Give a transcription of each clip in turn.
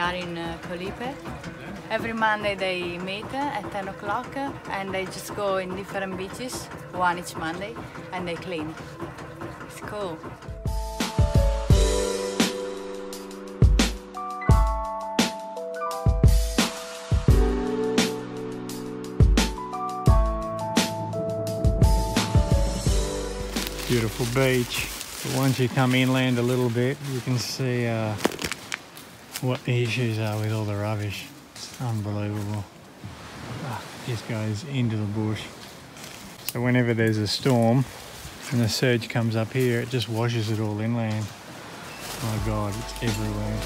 are in Ko Lipe. Every Monday they meet at 10 o'clock and they just go in different beaches, one each Monday, and they clean. It's cool. Beautiful beach. But once you come inland a little bit, you can see what the issues are with all the rubbish. It's unbelievable. Just goes into the bush. So whenever there's a storm and the surge comes up here, it just washes it all inland. My God, it's everywhere.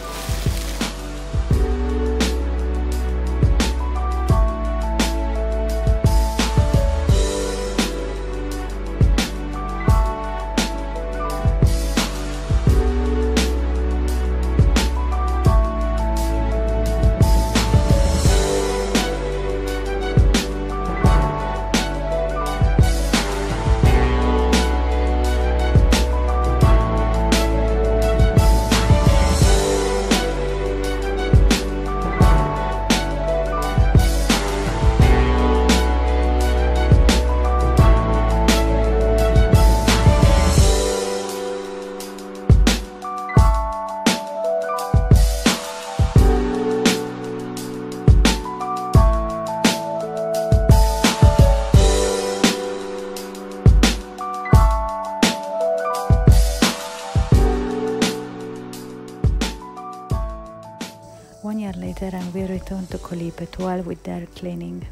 One year later and we returned to Ko Lipe to help with their cleaning.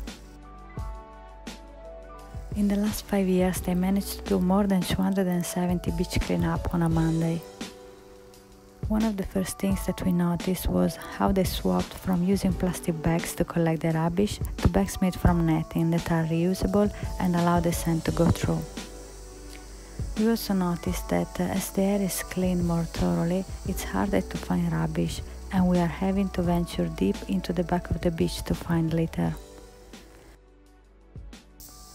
In the last 5 years they managed to do more than 270 beach cleanup on a Monday. One of the first things that we noticed was how they swapped from using plastic bags to collect the rubbish to bags made from netting that are reusable and allow the sand to go through. We also noticed that as the air is cleaned more thoroughly, it's harder to find rubbish, and we are having to venture deep into the back of the beach to find litter.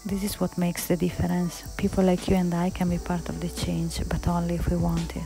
This is what makes the difference. People like you and I can be part of the change, but only if we want it.